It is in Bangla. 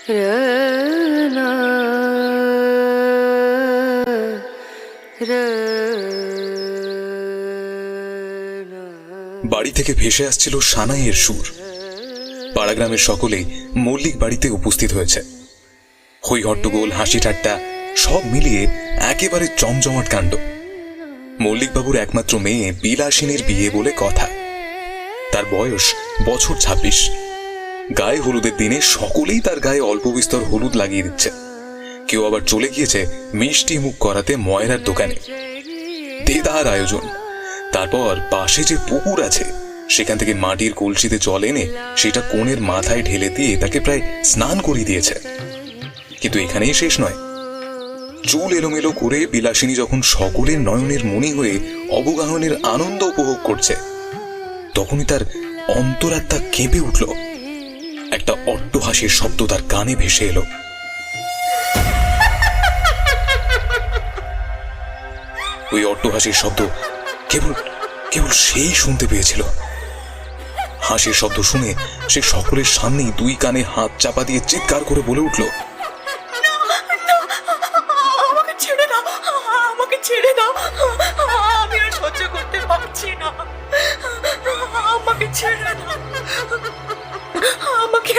রনা বাড়ি থেকে ভেসে আসছিল সানাইয়ের সুর। পাড়াগ্রামের সকলেই মল্লিক বাড়িতে উপস্থিত হয়েছে। হই হট্টগোল, হাসি ঠাট্টা সব মিলিয়ে একেবারে জমজমাট কাণ্ড। মল্লিকবাবুর একমাত্র মেয়ে বিলাসিনীর বিয়ে বলে কথা। তার বয়স বছর 26। গায়ে হলুদের দিনে সকলেই তার গায়ে অল্প বিস্তর হলুদ লাগিয়ে দিচ্ছে। কেউ আবার চলে গিয়েছে মিষ্টি মুখ করাতে ময়রার দোকানে। দেদার আয়োজন। তারপর পাশে যে পুকুর আছে সেখান থেকে মাটির কলসিতে জল এনে সেটা কনের মাথায় ঢেলে দিয়ে তাকে প্রায় স্নান করিয়ে দিয়েছে। কিন্তু এখানেই শেষ নয়। চুল এলোমেলো করে বিলাসিনী যখন সকলের নয়নের মণি হয়ে অবগাহনের আনন্দ উপভোগ করছে, তখনই তার অন্তরাত্মা কেঁপে উঠল। একটা অট্টহাসির শব্দ তার কানে ভেসে এলো। ওই অট্টহাসির শব্দ কেবল কেবল সেই শুনতে পেয়েছিল। হাসির শব্দ শুনে সে সকলের সামনেই দুই কানে হাত চাপা দিয়ে চিৎকার করে বলে উঠল, আমাকে ছেড়ে দাও, আমাকে ছেড়ে দাও, আমি আর সহ্য করতে পারছি না, আমাকে ছেড়ে দাও, আমাকে